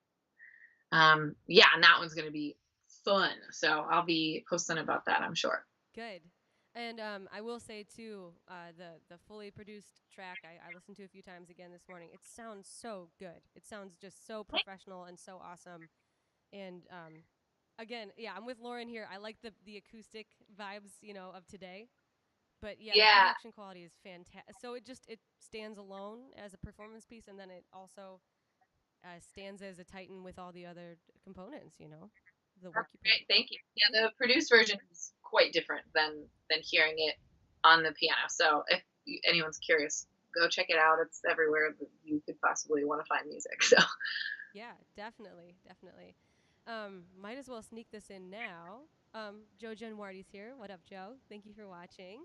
And that one's going to be fun. So I'll be posting about that, I'm sure. Good. And I will say too, the fully produced track I listened to a few times again this morning. It sounds so good. It sounds just so professional and so awesome. And again, yeah, I'm with Lauren here. I like the acoustic vibes, of today. But the production quality is fantastic. So it stands alone as a performance piece, and then it also stands as a Titan with all the other components. The work you put. Great, thank you. Yeah, the produced version is quite different than hearing it on the piano. So if anyone's curious, go check it out. It's everywhere that you could possibly want to find music. So yeah, definitely. Might as well sneak this in now. Joe Genwardi's here. What up, Joe? Thank you for watching.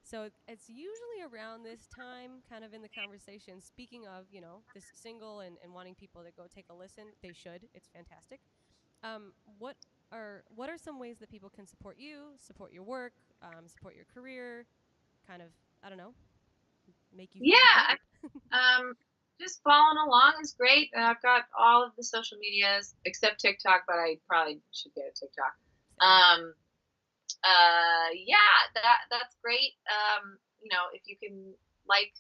So it's usually around this time, kind of in the conversation, speaking of, this single and wanting people to go take a listen. They should. It's fantastic. What are some ways that people can support you, support your work, support your career, kind of, I don't know, make you feel supported? Just following along is great. And I've got all of the social medias except TikTok, but I probably should get a TikTok. That's great. If you can like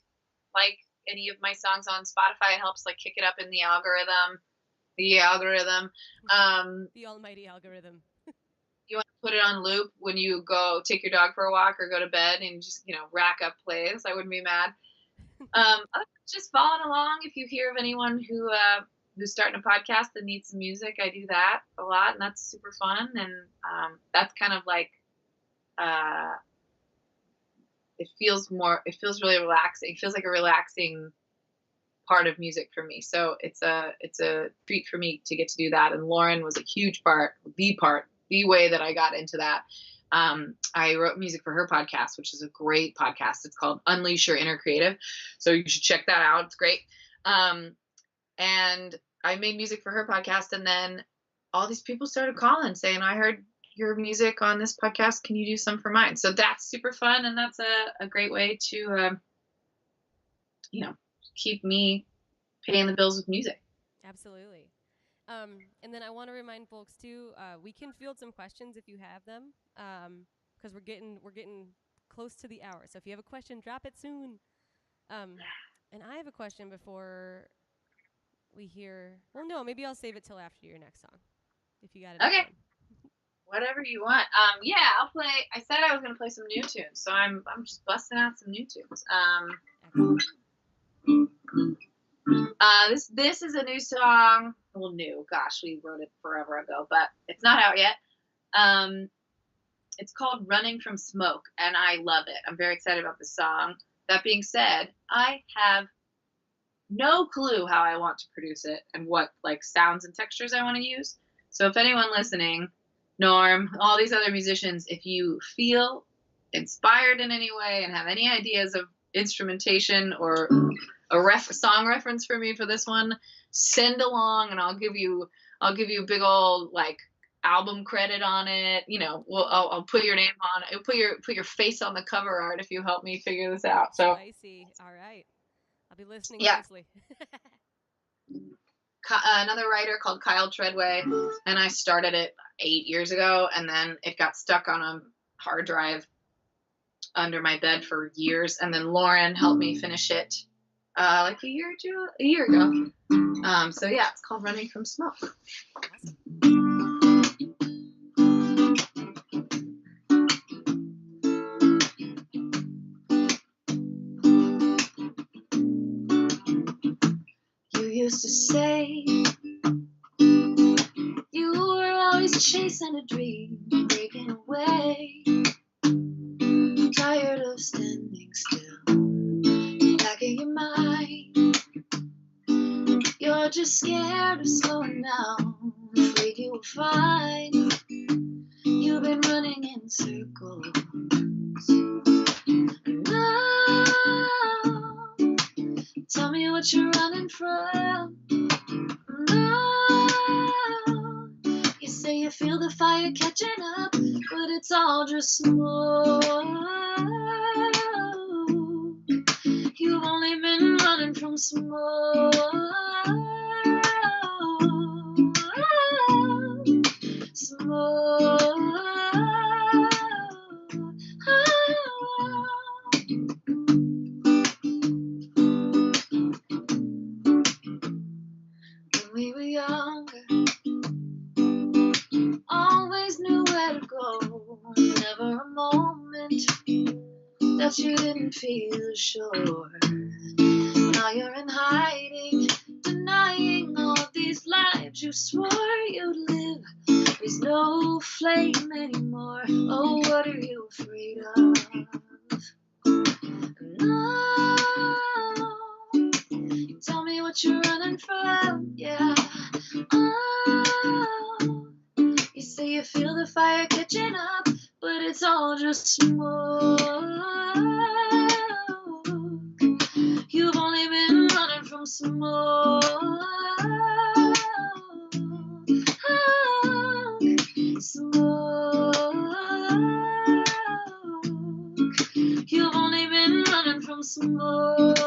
any of my songs on Spotify, it helps kick it up in the algorithm. The almighty algorithm. You want to put it on loop when you go take your dog for a walk or go to bed and just, rack up plays. I wouldn't be mad. Just following along. If you hear of anyone who's starting a podcast that needs some music, I do that a lot, and that's super fun. And that's kind of it feels really relaxing. It feels like a relaxing part of music for me. So it's a treat for me to get to do that. And Lauren was a huge the way that I got into that. I wrote music for her podcast, which is a great podcast. It's called Unleash Your Inner Creative. So you should check that out. It's great. And I made music for her podcast, and then all these people started calling saying, I heard your music on this podcast. Can you do some for mine? So that's super fun. And that's a great way to, keep me paying the bills with music. Absolutely. And then I want to remind folks too, we can field some questions if you have them, because we're getting close to the hour. So if you have a question, drop it soon. And I have a question before we hear. Well, no, maybe I'll save it till after your next song, if you got it. Okay. Whatever you want. I'll play. I said I was going to play some new tunes, so I'm just busting out some new tunes. This is a new song. Well, new. Gosh, we wrote it forever ago, but it's not out yet. It's called Running from Smoke, and I love it. I'm very excited about this song. That being said, I have no clue how I want to produce it and what sounds and textures I want to use. So if anyone listening, Norm, all these other musicians, if you feel inspired in any way and have any ideas of instrumentation or a song reference for me for this one, send along, and I'll give you a big old album credit on it. I'll put your name on it. Put your face on the cover art if you help me figure this out. So spicy. All right, I'll be listening Yeah. closely. Another writer called Kyle Treadway, and I started it 8 years ago, and then it got stuck on a hard drive under my bed for years, and then Lauren helped me finish it like a year ago. So yeah, it's called Running from Smoke. Awesome. You used to say you were always chasing a dream, breaking away, tired of standing still, back in your mind. You're just scared of slowing down, afraid you will find you've been running in circles. Now, tell me what you're running from. Now, you say you feel the fire catching up, but it's all just smoke. You've only been running from smoke. Smoke. When we were younger, always knew where to go. Never a moment that you didn't feel sure. Now you're in hiding, denying all these lives you swore you'd live. There's no flame anymore. Oh, what are you afraid of? No, tell me what you're running from. Yeah. Oh, you say you feel the fire catching up, but it's all just smoke. You've only been running from smoke. Smoke. You've only been running from smoke.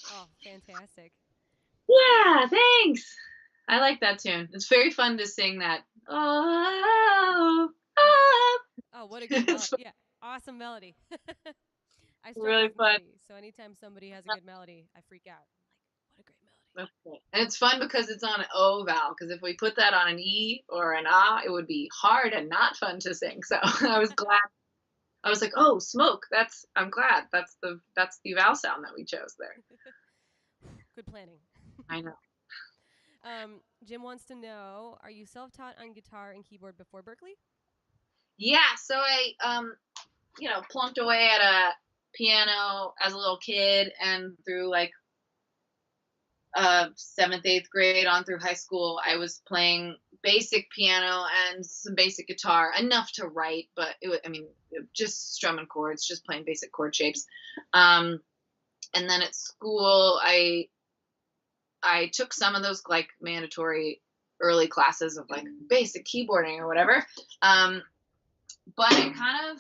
Oh, fantastic. Yeah, thanks. I like that tune. It's very fun to sing that. Oh, oh. Oh, what a good melody. Yeah, awesome melody. I struggle Really with fun. melody, so anytime somebody has a good melody, I freak out. I'm like, what a great melody. Okay. And it's fun because it's on an O vowel, because if we put that on an E or an Ah, it would be hard and not fun to sing. So I was glad. I was like, oh, smoke. I'm glad. That's the vowel sound that we chose there. Good planning. I know. Jim wants to know, are you self-taught on guitar and keyboard before Berklee? Yeah, so I plunked away at a piano as a little kid, and through like 7th, 8th grade on through high school, I was playing basic piano and some basic guitar, enough to write, but just strumming chords, just playing basic chord shapes. And then at school, I took some of those like mandatory early classes of like basic keyboarding or whatever. But I kind of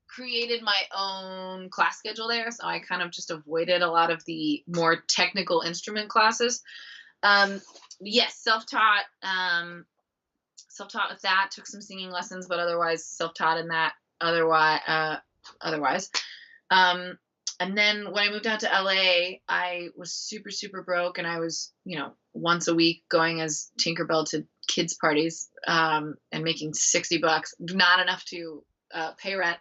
created my own class schedule there, so I kind of just avoided a lot of the more technical instrument classes. Yes, self-taught with that, took some singing lessons, but otherwise self-taught in that otherwise. And then when I moved out to LA, I was super, super broke, and I was, once a week going as Tinkerbell to kids parties, and making $60, not enough to pay rent.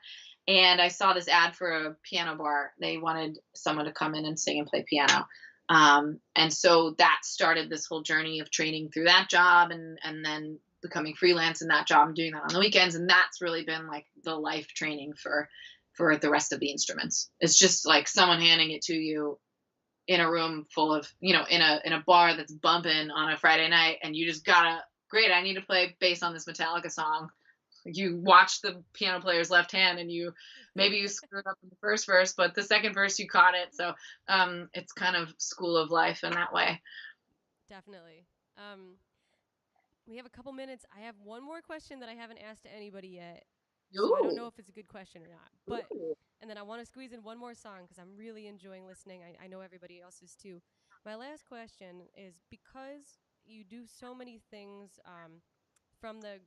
And I saw this ad for a piano bar. They wanted someone to come in and sing and play piano. And so that started this whole journey of training through that job, and then becoming freelance in that job and doing that on the weekends. And that's really been like the life training for the rest of the instruments. It's just like someone handing it to you in a room full of, in a bar that's bumping on a Friday night, and you just gotta great, I need to play bass on this Metallica song. You watch the piano player's left hand and maybe you screwed up in the first verse, but the second verse you caught it. So it's kind of school of life in that way. Definitely. We have a couple minutes. I have one more question that I haven't asked to anybody yet. So I don't know if it's a good question or not. But and then I want to squeeze in one more song because I'm really enjoying listening. I know everybody else is too. My last question is, because you do so many things, from the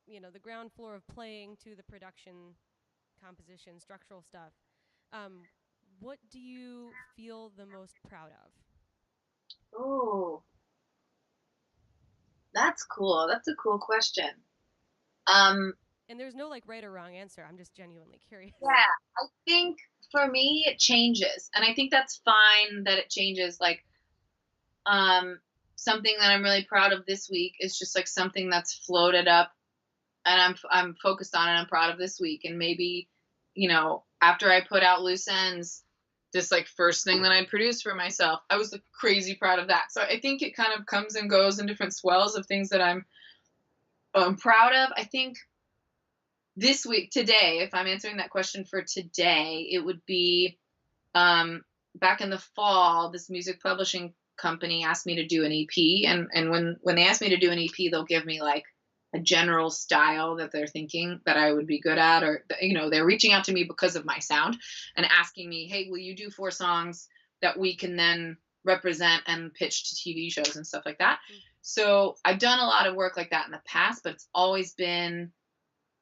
the ground floor of playing to the production, composition, structural stuff. What do you feel the most proud of? Oh, that's cool. That's a cool question. And there's no like right or wrong answer. I'm just genuinely curious. Yeah, I think for me it changes, and I think that's fine that it changes. Like, something that I'm really proud of this week is just like something that's floated up, and I'm focused on it. I'm proud of this week, and maybe, after I put out Loose Ends, this like first thing that I produced for myself, I was like crazy proud of that. So I think it kind of comes and goes in different swells of things that I'm proud of. I think this week, today, if I'm answering that question for today, it would be back in the fall, this music publishing company asked me to do an EP. And when they ask me to do an EP, they'll give me like a general style that they're thinking that I would be good at, or, they're reaching out to me because of my sound and asking me, hey, will you do 4 songs that we can then represent and pitch to TV shows and stuff like that? Mm-hmm. So I've done a lot of work like that in the past, but it's always been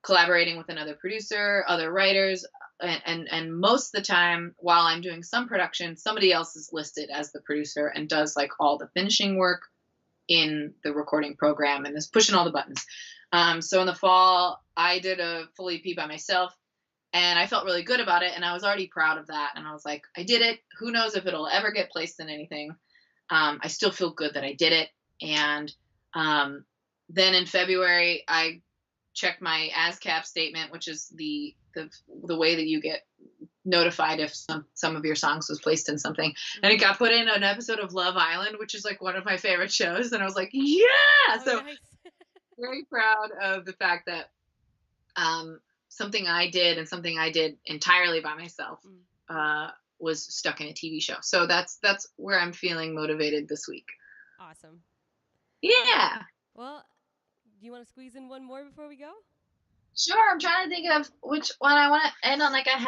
collaborating with another producer, other writers, and most of the time while I'm doing some production, somebody else is listed as the producer and does like all the finishing work in the recording program and is pushing all the buttons. So in the fall, I did a full EP by myself, and I felt really good about it, and I was already proud of that. And I was like, I did it. Who knows if it'll ever get placed in anything? I still feel good that I did it. And then in February, I checked my ASCAP statement, which is the way that you get notified if some of your songs was placed in something, and it got put in an episode of Love Island, which is like one of my favorite shows, and I was like, so nice. Very proud of the fact that something I did and something I did entirely by myself was stuck in a TV show. So that's where I'm feeling motivated this week. Awesome. Yeah. Well, do you want to squeeze in one more before we go? Sure. I'm trying to think of which one I want to end on, like a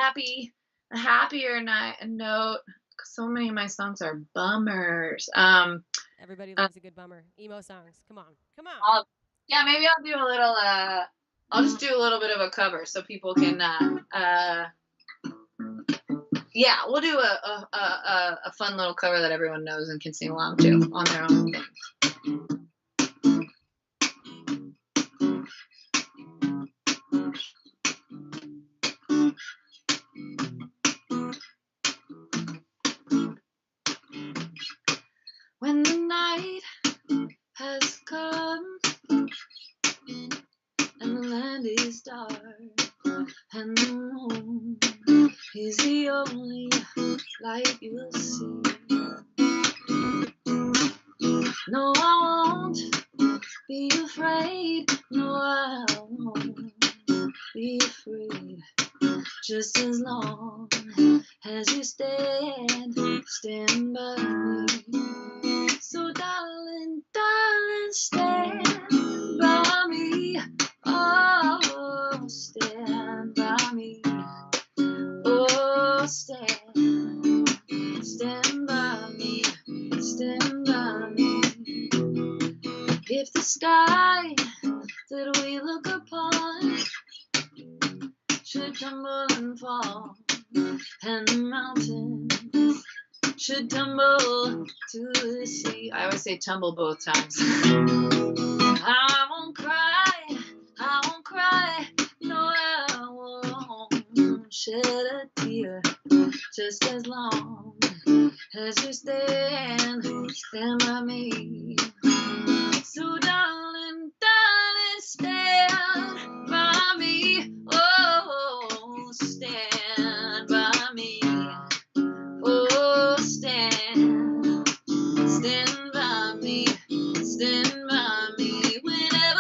happier note. So many of my songs are bummers. Everybody loves a good bummer. Emo songs. Come on. Yeah, maybe I'll do a little. I'll just do a little bit of a cover so people can. Yeah, we'll do a fun little cover that everyone knows and can sing along to on their own thing. When the night has come and the land is dark and the moon is the only light you'll see, no, I won't be afraid. No, I won't be afraid. Just as long as you stand by me. So darling, stand by me. Oh, stand by me. Oh, stand by me. Stand by me. If the sky that we look upon should tumble and fall, and the mountains should tumble to the sea. I always say tumble both times. I won't cry, no, I won't shed a tear, just as long as you stand by me. So darling, stand by me. Oh, stand by me. Oh, stand by me. Stand by me. Whenever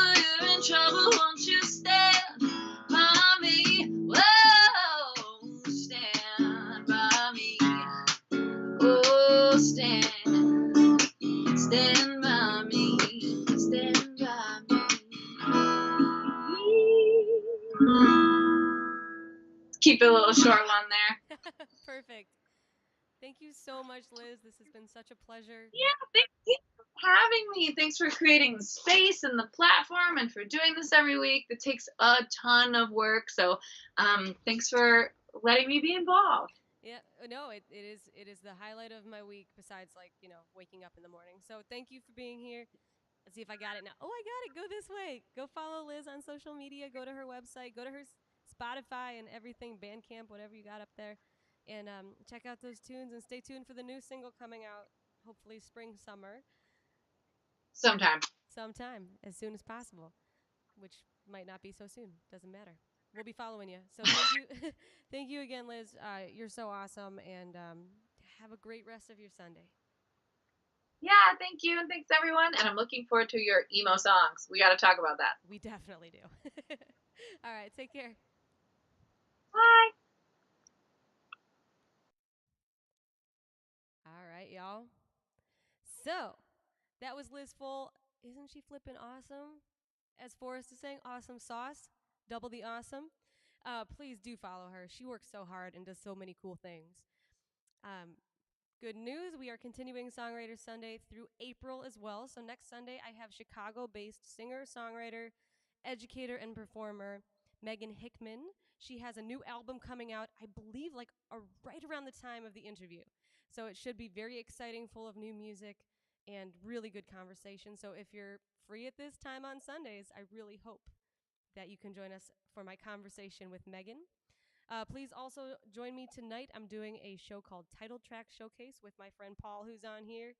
Keep it a little short one there. Perfect. Thank you so much, Liz. This has been such a pleasure. Yeah, thank you for having me. Thanks for creating the space and the platform and for doing this every week. It takes a ton of work. So thanks for letting me be involved. Yeah, no, it is the highlight of my week besides like, waking up in the morning. So thank you for being here. Let's see if I got it now. Oh, I got it. Go this way. Go follow Liz on social media. Go to her website. Go to her Spotify and everything, Bandcamp, whatever you got up there. And check out those tunes and stay tuned for the new single coming out, hopefully spring, summer, Sometime. sometime, as soon as possible, which might not be so soon. Doesn't matter. We'll be following you. So thank you. Thank you again, Liz. You're so awesome. And have a great rest of your Sunday. Yeah, thank you. And thanks, everyone. And I'm looking forward to your emo songs. We got to talk about that. We definitely do. All right. Take care. Bye. All right, y'all. So that was Liz Fohl. Isn't she flipping awesome? As Forrest is saying, awesome sauce. Double the awesome. Please do follow her. She works so hard and does so many cool things. Um, Good news, we are continuing Songwriter Sunday through April as well. So next Sunday, I have Chicago-based singer, songwriter, educator, and performer Megan Hickman. She has a new album coming out, I believe, right around the time of the interview. So it should be very exciting, full of new music and really good conversation. So if you're free at this time on Sundays, I really hope that you can join us for my conversation with Megan. Please also join me tonight. I'm doing a show called Title Track Showcase with my friend Paul, who's on here,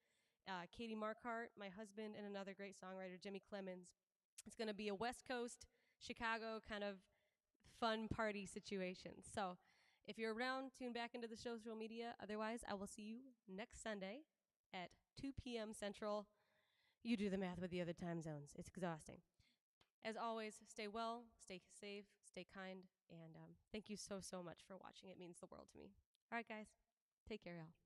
Katie Markhart, my husband, and another great songwriter, Jimmy Clemens. It's going to be a West Coast, Chicago kind of fun party situation. So if you're around, tune back into the social media. Otherwise, I will see you next Sunday at 2 p.m. Central. You do the math with the other time zones. It's exhausting. As always, stay well, stay safe, stay kind, and thank you so, so much for watching. It means the world to me. All right, guys. Take care, y'all.